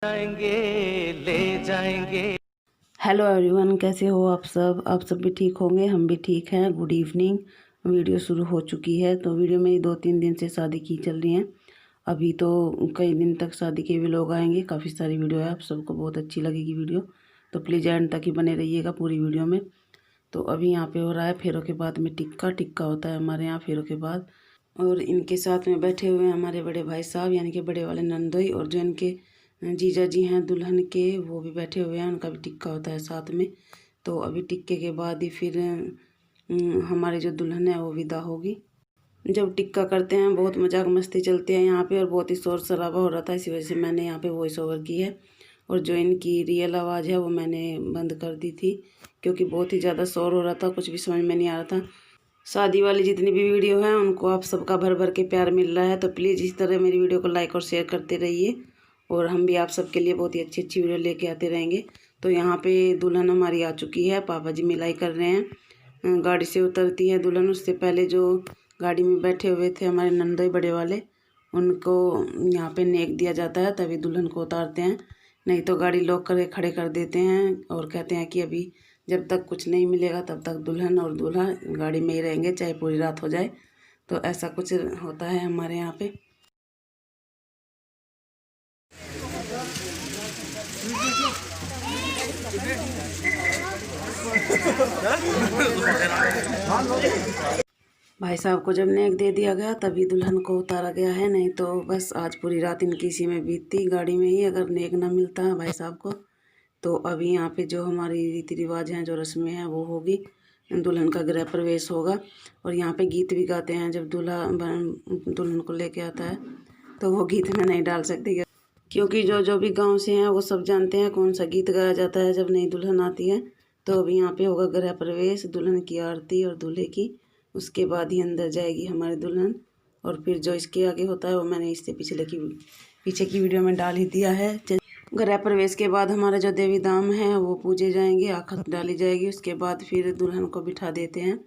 जाएंगे ले जाएंगे। हेलो एवरीवन, कैसे हो आप सब भी ठीक होंगे, हम भी ठीक हैं। Good evening. वीडियो शुरू हो चुकी है। तो वीडियो में 2-3 दिन से शादी की चल रही हैं। अभी तो कई दिन तक शादी के भी लोग आएंगे। काफ़ी सारी वीडियो है, आप सबको बहुत अच्छी लगेगी वीडियो, तो प्लीज़ एंड तक ही बने रहिएगा पूरी वीडियो में। तो अभी यहाँ पे हो रहा है फेरों के बाद में टिक्का होता है हमारे यहाँ फेरों के बाद। और इनके साथ में बैठे हुए हैं हमारे बड़े भाई साहब, यानी कि बड़े वाले नंदोई, और जो इनके जीजा जी हैं दुल्हन के, वो भी बैठे हुए हैं। उनका भी टिक्का होता है साथ में। तो अभी टिक्के के बाद ही फिर हमारी जो दुल्हन है वो विदा होगी। जब टिक्का करते हैं बहुत मजाक मस्ती चलती है यहाँ पे, और बहुत ही शोर शराबा हो रहा था, इसी वजह से मैंने यहाँ पे वॉइस ओवर की है। और जो इनकी रियल आवाज़ है वो मैंने बंद कर दी थी, क्योंकि बहुत ही ज़्यादा शोर हो रहा था, कुछ भी समझ में नहीं आ रहा था। शादी वाली जितनी भी वीडियो हैं उनको आप सबका भर भर के प्यार मिल रहा है, तो प्लीज़ इस तरह मेरी वीडियो को लाइक और शेयर करते रहिए, और हम भी आप सबके लिए बहुत ही अच्छी अच्छी वीडियो लेके आते रहेंगे। तो यहाँ पे दुल्हन हमारी आ चुकी है, पापा जी मिलाई कर रहे हैं। गाड़ी से उतरती है दुल्हन, उससे पहले जो गाड़ी में बैठे हुए थे हमारे नंदोई बड़े वाले, उनको यहाँ पे नेक दिया जाता है, तभी दुल्हन को उतारते हैं। नहीं तो गाड़ी लॉक करके खड़े कर देते हैं और कहते हैं कि अभी जब तक कुछ नहीं मिलेगा तब तक दुल्हन और दूल्हा गाड़ी में ही रहेंगे, चाहे पूरी रात हो जाए। तो ऐसा कुछ होता है हमारे यहाँ पे। भाई साहब को जब नेक दे दिया गया तभी दुल्हन को उतारा गया है, नहीं तो बस आज पूरी रात इनकी इसी में बीतती गाड़ी में ही, अगर नेक ना मिलता भाई साहब को। तो अभी यहाँ पे जो हमारी रीति रिवाज हैं, जो रस्में हैं, वो होगी। दुल्हन का गृह प्रवेश होगा, और यहाँ पे गीत भी गाते हैं जब दूल्हा दुल्हन को लेके आता है। तो वो गीत मैं नहीं डाल सकती, क्योंकि जो जो भी गांव से हैं वो सब जानते हैं कौन सा गीत गाया जाता है जब नई दुल्हन आती है। तो अभी यहाँ पे होगा गृह प्रवेश, दुल्हन की आरती और दूल्हे की, उसके बाद ही अंदर जाएगी हमारी दुल्हन। और फिर जो इसके आगे होता है वो मैंने इससे पीछे की वीडियो में डाल ही दिया है। गृह प्रवेश के बाद हमारे जो देवी दाम हैं वो पूजे जाएंगे, आखत डाली जाएगी, उसके बाद फिर दुल्हन को बिठा देते हैं।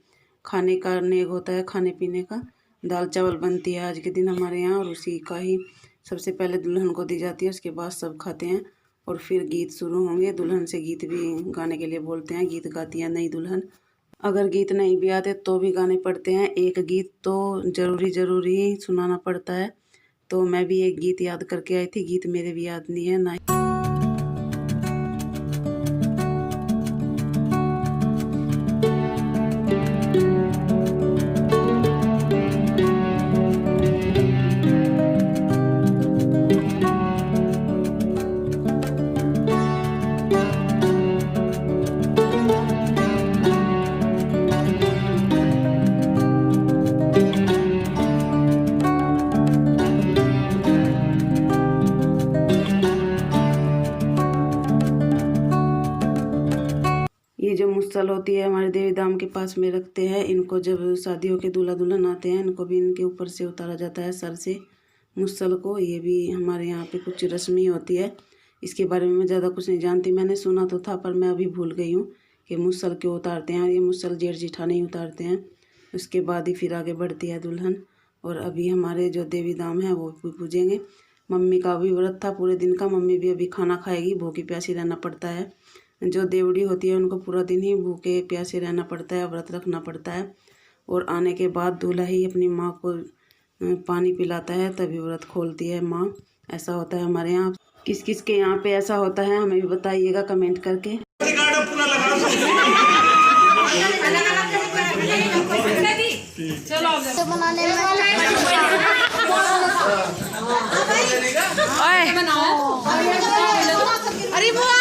खाने का नेग होता है, खाने पीने का दाल चावल बनती है आज के दिन हमारे यहाँ, और उसी का ही सबसे पहले दुल्हन को दी जाती है, उसके बाद सब खाते हैं। और फिर गीत शुरू होंगे, दुल्हन से गीत भी गाने के लिए बोलते हैं, गीत गाती है नई दुल्हन। अगर गीत नहीं भी आते तो भी गाने पड़ते हैं, एक गीत तो ज़रूरी सुनाना पड़ता है। तो मैं भी एक गीत याद करके आई थी, गीत मेरे भी याद नहीं है ना। ये जो मुसल होती है हमारे देवी दाम के पास में रखते हैं, इनको जब शादियों के दूल्हा दुल्हन आते हैं इनको भी इनके ऊपर से उतारा जाता है, सर से मुसल को। ये भी हमारे यहाँ पे कुछ रस्मी होती है, इसके बारे में मैं ज़्यादा कुछ नहीं जानती। मैंने सुना तो था पर मैं अभी भूल गई हूँ कि मुसल क्यों उतारते हैं। ये मुसल जेठ जिठानी ही उतारते हैं, उसके बाद ही फिर आगे बढ़ती है दुल्हन। और अभी हमारे जो देवी दाम हैं वो भी पूजेंगे। मम्मी का भी व्रत था पूरे दिन का, मम्मी भी अभी खाना खाएगी, भूखी प्यासी रहना पड़ता है। जो देवड़ी होती है उनको पूरा दिन ही भूखे प्यासे रहना पड़ता है, व्रत रखना पड़ता है। और आने के बाद दूल्हा ही अपनी माँ को पानी पिलाता है, तभी व्रत खोलती है माँ। ऐसा होता है हमारे यहाँ। किस किस के यहाँ पे ऐसा होता है हमें भी बताइएगा कमेंट करके। अरे बुआ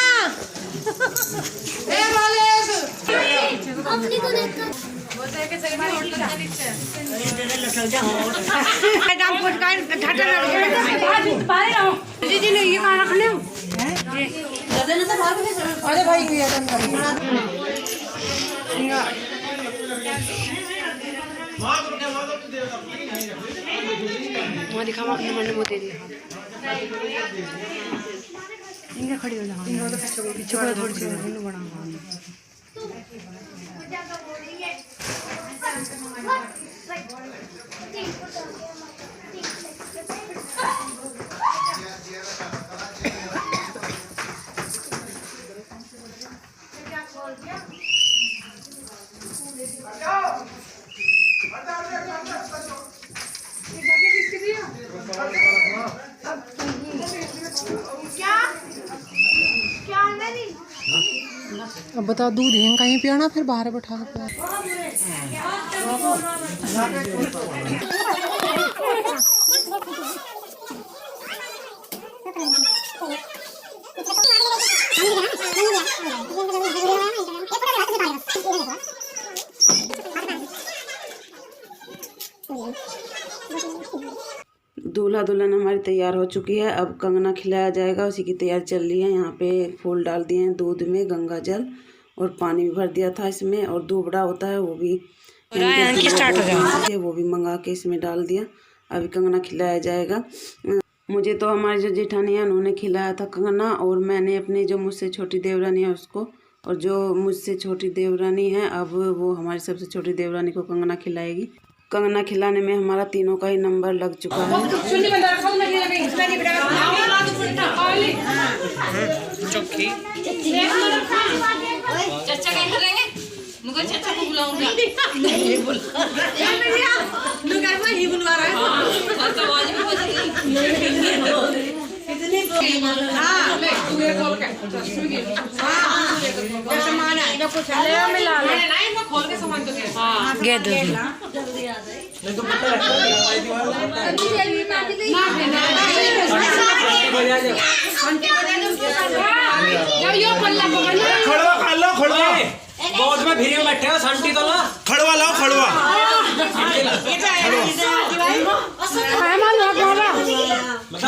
दीदी ने ये कहाँ रख लिया? अरे भाई वहाँ दिखा मैंने वो दे दिया। इनका खड़ी हो जाओ, पीछे को थोड़ी सी बड़ा अब बता दूध ही कहीं पियाना फिर बाहर बैठा के पिया। दूल्हा दुल्हन हमारी तैयार हो चुकी है। अब कंगना खिलाया जाएगा, उसी की तैयारी चल रही है। यहाँ पे फूल डाल दिए हैं दूध में, गंगा जल और पानी भी भर दिया था इसमें, और दूबड़ा होता है वो भी वो भी मंगा के इसमें डाल दिया। अभी कंगना खिलाया जाएगा। मुझे तो हमारी जो जेठानी है उन्होंने खिलाया था कंगना, और मैंने अपनी जो मुझसे छोटी देवरानी है उसको, और जो मुझसे छोटी देवरानी है अब वो हमारी सबसे छोटी देवरानी को कंगना खिलाएगी। कंगना खिलाने में हमारा तीनों का ही नंबर लग चुका है। चाचा को बुलाऊंगा। बहुत में भिरी में बैठे हो संटी तो ना खड़वा लाओ खड़वा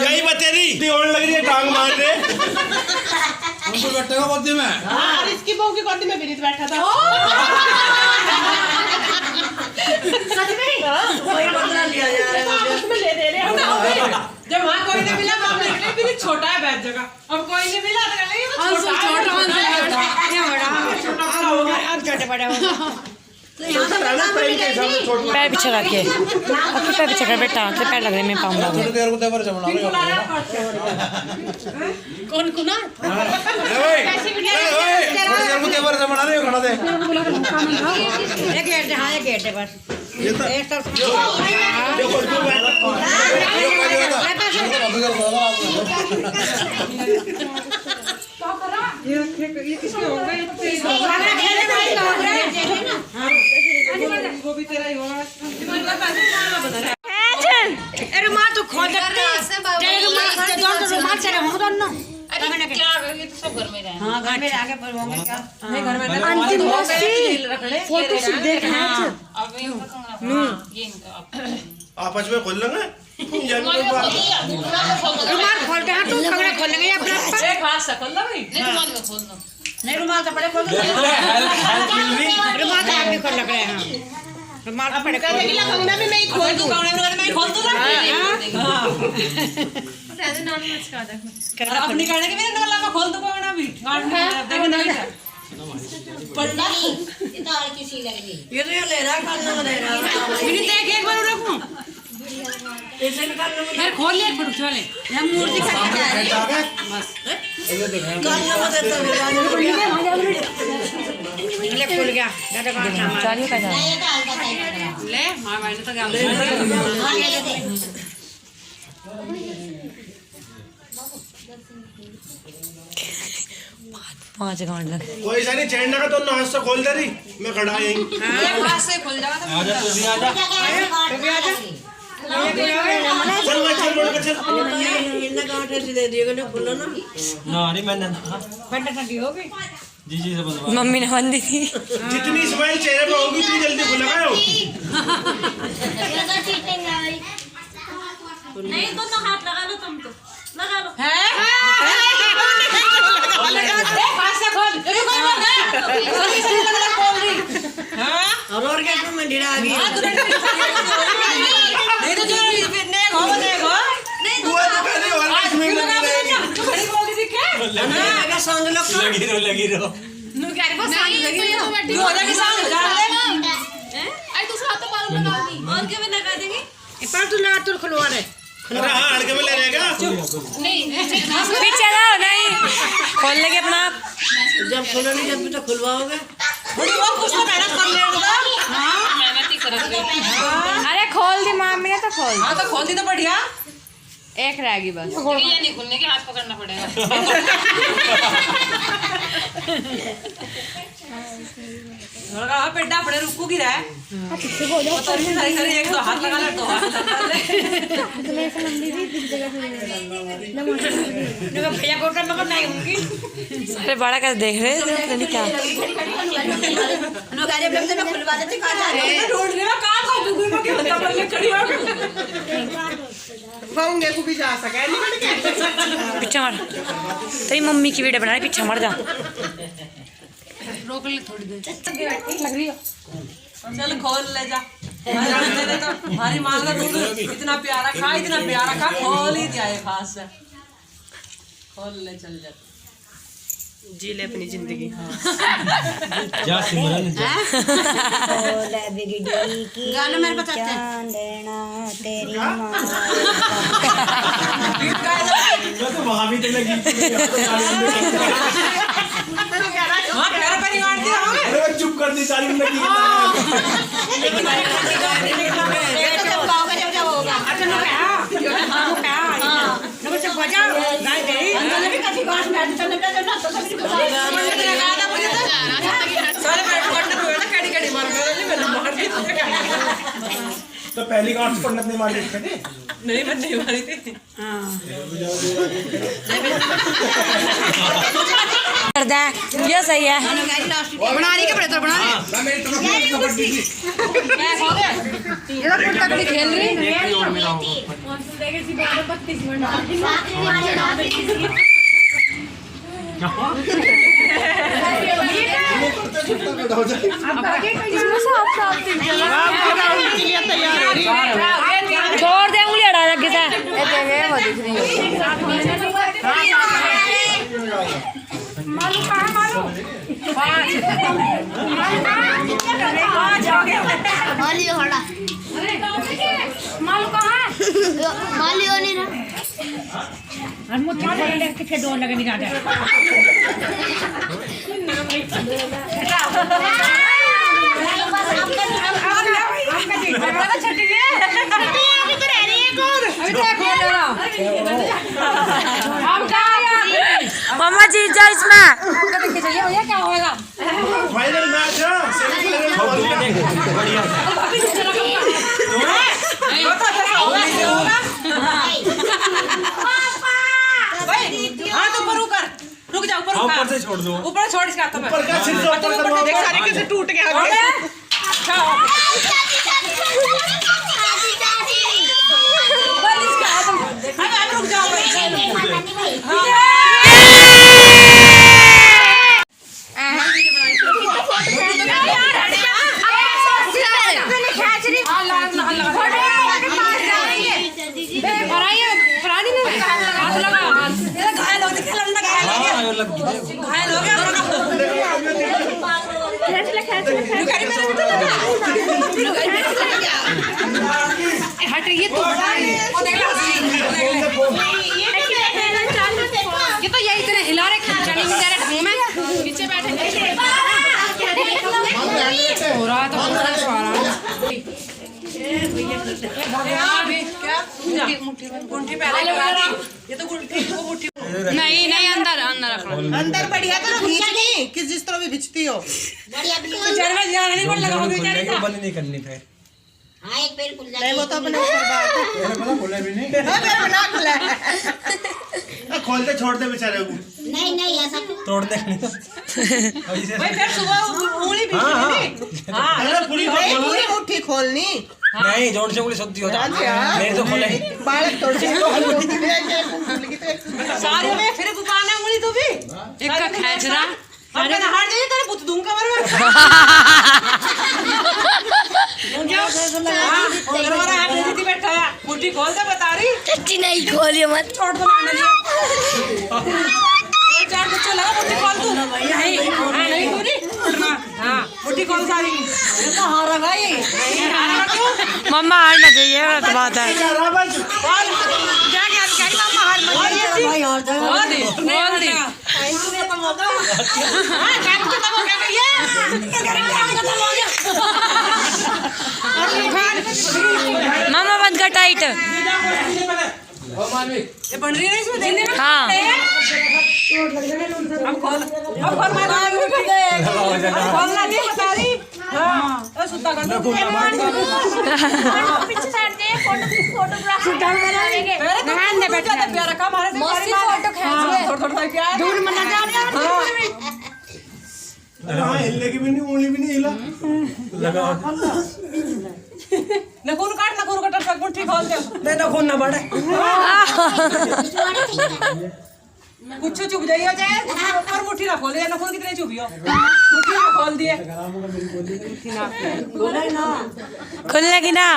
यही बतेरी और लग रही है टांग मार रहे हमको बैठे हो गोदी में। और इसकी बहू की गोदी में विनीत बैठा था। सच में कोई बदला लिया जा रहा है उसमें ले दे रहे हैं। जब वहाँ कोई नहीं मिला बाप ने विनीत छोटा है बैठ जगह, अब कोई नहीं मिला तो लगे वो छोटा हो गया अब छोटे बड़े हो गए। पैर पीछे रखे अब पैर पीछे कर बेटा तो पैर लग रहे मैं पाऊंगा कौन कुना गेट बस ये किसके हो गए वो भी तेरा ही होगा। अरे मां तो खोल तेरे रुमाल से रहूं दोनों क्या ये तो सब घर में रहे। हां घर में आके पर होंगे क्या नहीं घर में अंतिम मस्ती फोटो शूट देख रहे हैं। अब ये आपस में खोल लेंगे रुमाल खोलते हैं तो कमरा खोल लेंगे अपना एक हाथ से खोल दो भाई नहीं रुमाल तो पड़े खोल दो रुमाल तो आप भी खोल लग रहे हैं रुमाल तो पड़े खोल दो कंगना भी मैं ही खोल दूं कंगना में खोल दूं हां शायद नाम मत का दे अपनी कहने के मेरे नाला में खोल दूं कंगना भी देखो नहीं पढ़ना ये तो और किसी लग रही ये तो ये ले रहा खाना ले रहा मैंने देख एक बार रखूं ऐसे निकाल फिर खोल ले फट चले हम मूर्ति खा के आए बस गाना मत देता ले खुल गया दादा का चालू का ले मां मैंने तो गाना 5 घंटे लग कोई सा नहीं चैन लगा तो हाथ से खोल दे रही मैं खड़ा यहीं हाथ से खुल जाएगा आजा तू भी आजा तू भी आजा चल बोल के चल इतना गांठ से दे दिएगा ना खुला ना ना नहीं मैंने फटा फटी हो गई जी से बनवा मम्मी ने बंदी थी जितनी स्माइल चेहरे पे होगी इतनी जल्दी खुलेगा नहीं दोनों हाथ लगा लो तुम तो लगा लो हाथ से खोल और क्या तुम मंदिर आ गई नहीं तो जो ने हो बनेगा नहीं तू तो पहले और इसमें खड़ी बोल दी क्या ना आगे सांग लगी रहो नु क्या रे बस सांग लगी रहो तू हो जाके सांग डाल दे आई दूसरा हाथ तो मालूम लगा दी और क्या में लगा देंगे पर तू लगा तू खुलवा दे अरे हां हड़के में ले रहेगा नहीं पीछे जाओ नहीं खोल लेंगे अपना आप जब खोलोगे जब भी तो खुलवाओगे वो कुछ तो मेहनत कर लेगा हां मेहनत ही कर रही है अरे खोल दी मम्मी ने तो खोल हां तो खोल दी तो बढ़िया एक रहेगी बस ये नहीं खुलने के हाथ पकड़ना पड़ेगा पेड़ा अपने रुकू की रहा एक दो हाथ लगा ले दो हाथ भैया को अरे बड़ा कैसे देख रहे हैं क्या भी जा सके पीछे मर तेरी मम्मी की वीडियो बना रही पीछे मर जा रोक ले थोड़ी देर लग रही हो चल खोल ले जा तो हमारी माँ का दूध इतना प्यारा खा खोल ही दिया है खास से खोल ले चल जा जी ले अपनी जिंदगी जा सिमरन गाना मेरे बताते हैं तेरी तो वहां भी तेरा गीत हां प्यारा परिवार दिया अरे चुप कर दी सारी जिंदगी तो पहली गांठ पंडित ने मारी थे नहीं मैं नहीं मारी थी कर दे ये सही है बना रही के बड़े तो बना रही ये तो कुत्ता कड़ी खेल रही छोड़ दे उंगली हटा लगे था डोर लगे नहीं जाते मम्मा जीत जा इसमें क्या होगा फाइनल मैच है हाँ तो ऊपर रुक जा ऊपर ऊपर से छोड़ दो ऊपर छोड़ इसका तो ऊपर का सिर ऊपर करवाओ देख सारे कैसे टूट गया अच्छा रुक जाओ घायल हो गया हट रही है ये तो यही इतने हिला रहे चढ़ी नहीं जा रहे ढंग में नीचे बैठे हो रहा तो गुंठी पहले लगा दी ये तो गुंठी वो गुंठी नहीं नहीं अंदर अंदर अंदर बढ़िया तो खींच नहीं कि जिस तरह भी खींचती हो बढ़िया बिल्कुल में ध्यान नहीं पड़ लगा होगी बेचारी का बंद नहीं करनी है हाँ एक पैर खुल नहीं वो तो अपने ऊपर बात है मेरा बना खोला भी नहीं मेरा बना खुला है खोलते छोड़ते बेचारे को नहीं ऐसा तोड़ते नहीं भाई फिर सुबह उंगली बीच में हां अरे पूरी पूरी मुट्ठी खोलनी नहीं जोड़ से उंगली सोती होता मेरे तो खोले बालक तोड़ के सारे में फिर दुकान है उंगली तो भी एक का खींच रहा अरे ना हार जाइए तेरे पुत दूंगा मर हमारा हाथ नहीं बैठा है मुट्ठी खोल दे बता रही चच्ची नहीं खोलिए मत छोड़ दो चार बच्चे लगा मुट्ठी खोल तू नहीं नहीं पूरी हां मुट्ठी खोल सारी ये तो हारा भाई हारा क्यों मम्मा हारना चाहिए गलत बात है क्या क्या कहीं मम्मा हार मत भाई हार जा बोल दे हां काम खत्म हो गया ये मम्मा बंद कर टाइट ये बन रही है इसमें देने में हाँ अब खोल मैं खोलना नहीं बता रही। हाँ सुता कर दो पीछे साइड दे फोटोग्राफ करेंगे ध्यान दे बेटा प्यारा का हमारे मस्ती फोटो खींच थोड़ा प्यार दूर मना जा हाँ हिलने की भी नहीं, उंगली भी नहीं हिला लगा। नखून काट सब मुट्ठी खोल दे दे नखून ना बढ़े कुछ चुप जाइयो चाहे ऊपर मुट्ठी ना खोल दे नखून कितने चुपियो मुट्ठी ना खोल दिए खुलने की ना।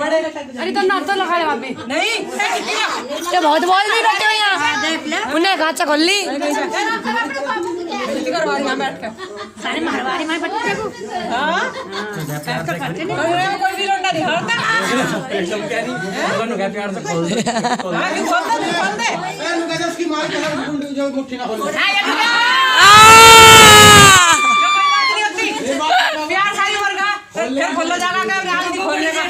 अरे तो नाता लगा ले भाभी नहीं ये बहुत बोल भी करते हो यहाँ उन्हें काचा खोल ली करवारी यहाँ बैठ के सारे मारवाड़ी मार बच्चे को हाँ कोई भी लोटा नहीं हरता एकदम क्या नहीं दोनों क्या प्यार से खोल दे हाँ क्यों खोल दे कहते उसकी मार के जो मुट्ठी ना खोल प्यार सारी वर्गा फिर खोलो जागा का रात नहीं खोलने का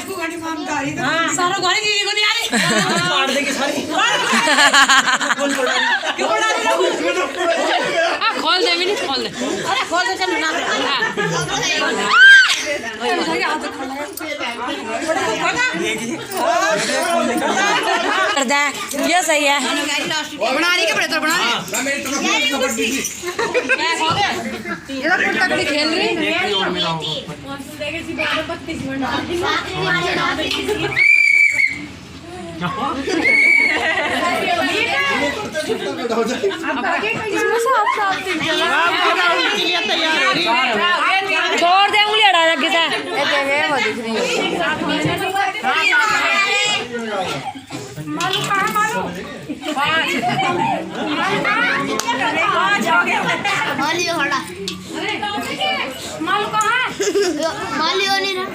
हाँ सारा घर की को नहीं आ रही मार देगी सारी क्यों बड़ा खोल दे मिनी खोल दे अरे खोल दे चल ना कर दे ये सही है। बना रही के बड़े तो बना रही ये तो कुत्ता भी खेल रही छोड़ दे उंगली हटा लगे से मालू कहाँ मालियो नहीं ना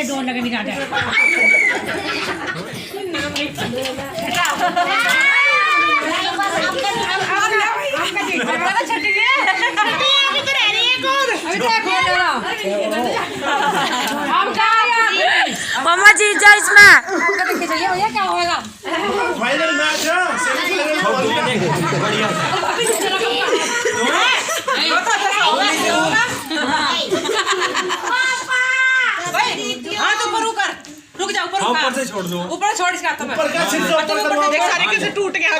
डोर लगे नहीं जाते मम्मा जी जा इसमें भैया क्या होगा फाइनल मैच है हाँ तो ऊपर रुक जा ऊपर से छोड़ दो ऊपर छोड़ इसका तो ऊपर का छिलका ऊपर करवाओ देख सारे कैसे टूट गया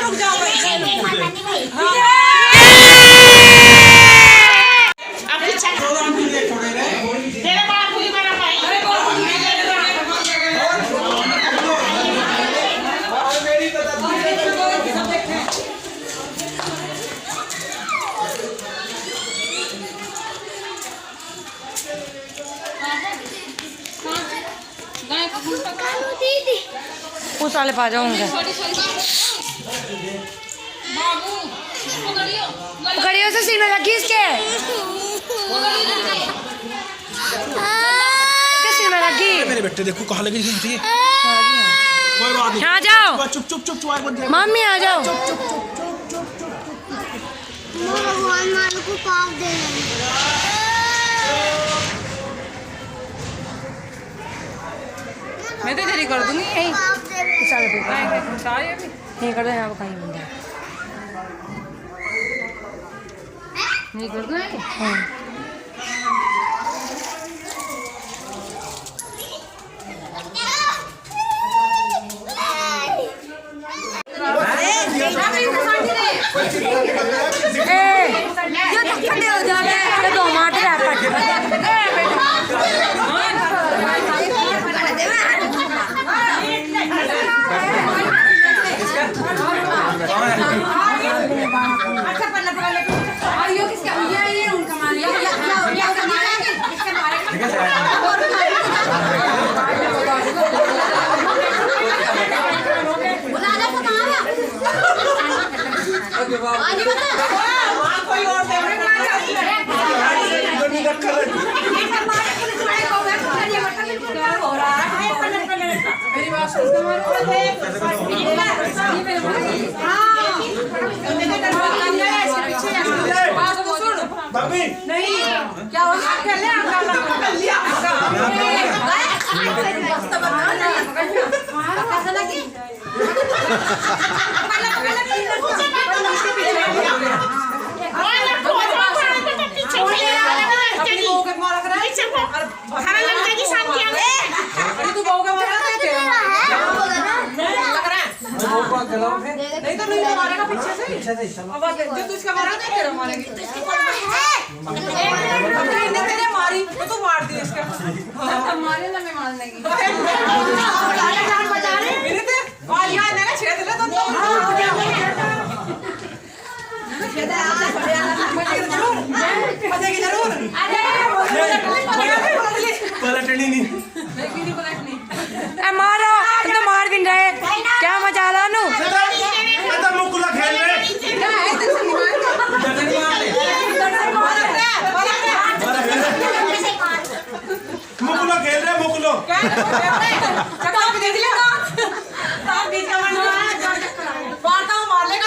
रुक जाओ उस वाले पा जाऊंगा पकड़ियो से सीने लगी इसके किस में लगी मेरे बेटे देखो कहाँ लगी थी कोई बात नहीं आ जाओ चुप चुप चुप चुप मम्मी आ जाओ भगवान मालू को पाप दे मैं तो तेरी कर दूंगी यही नहीं कर दो यहाँ कहीं बंदा नहीं कर दूँ भाभी नहीं क्या हो गया नहीं तो नहीं मारेगा पीछे से अब जो तू इसका मारा तो तेरा मारेगी इसने तेरे मारी तो तू मार दी इसका मारे ना मैं मारने की जान बचा रहे मेरे ते और यार ना छेद ले तो छेद बचेगी जरूर पलटनी नहीं मारो तो मार भी रहे क्या मजा ला नु मुकुला खेल रहे मुकुलो खेल रहे मुकुलो मार लेगा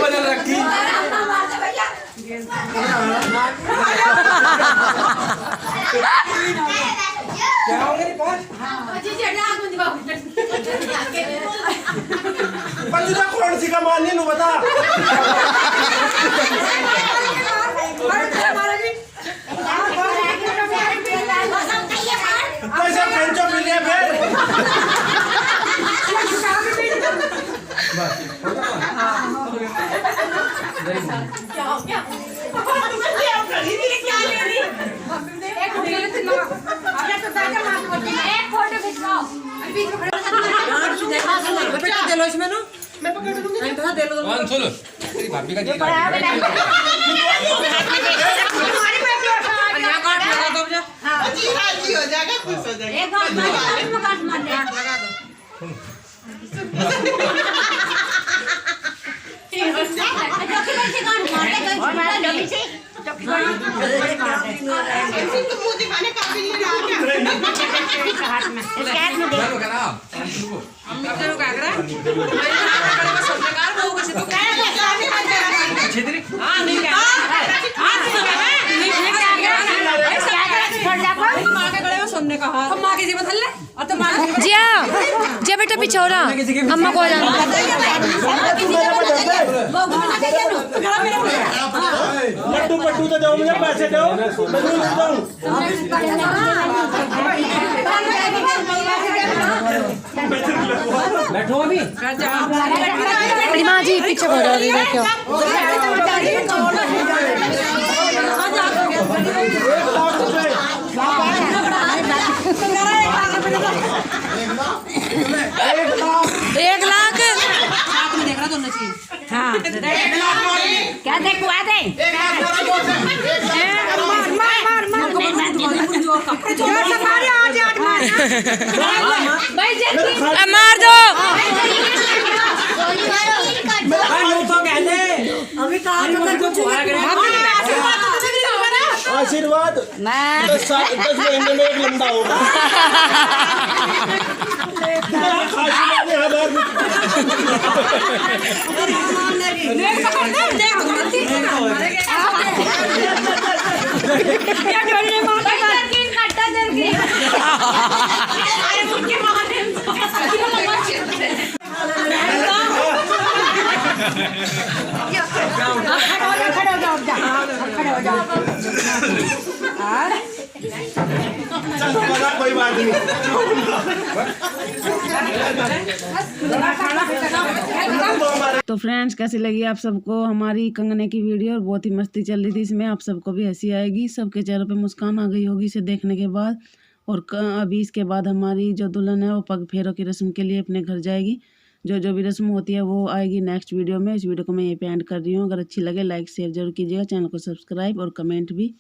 बदल रखी क्या हो गई पहुंच पंजुदा कौन सी का माननी नु बता कैसे पंचो मिले फिर भाभी का जिया जिया बेटा पीछे हो रहा अम्मा को जाना लड्डू पट्टू तो जाओ मुझे पैसे दो मैं दूध दूं बैठो अभी माँ जी पीछे हो रहा अभी बैठो एक लाख हाँ क्या देखवा दे मार दो आशीर्वाद 10 महीने में एक लंबा होगा कोई बात नहीं तो फ्रेंड्स कैसी लगी आप सबको हमारी कंगने की वीडियो और बहुत ही मस्ती चल रही थी इसमें आप सबको भी हंसी आएगी सबके चेहरों पे मुस्कान आ गई होगी इसे देखने के बाद। और अभी इसके बाद हमारी जो दुल्हन है वो पग फेरों की रस्म के लिए अपने घर जाएगी। जो भी रस्म होती है वो आएगी नेक्स्ट वीडियो में। इस वीडियो को मैं यहीं पे एंड कर रही हूँ। अगर अच्छी लगे लाइक शेयर जरूर कीजिएगा, चैनल को सब्सक्राइब और कमेंट भी।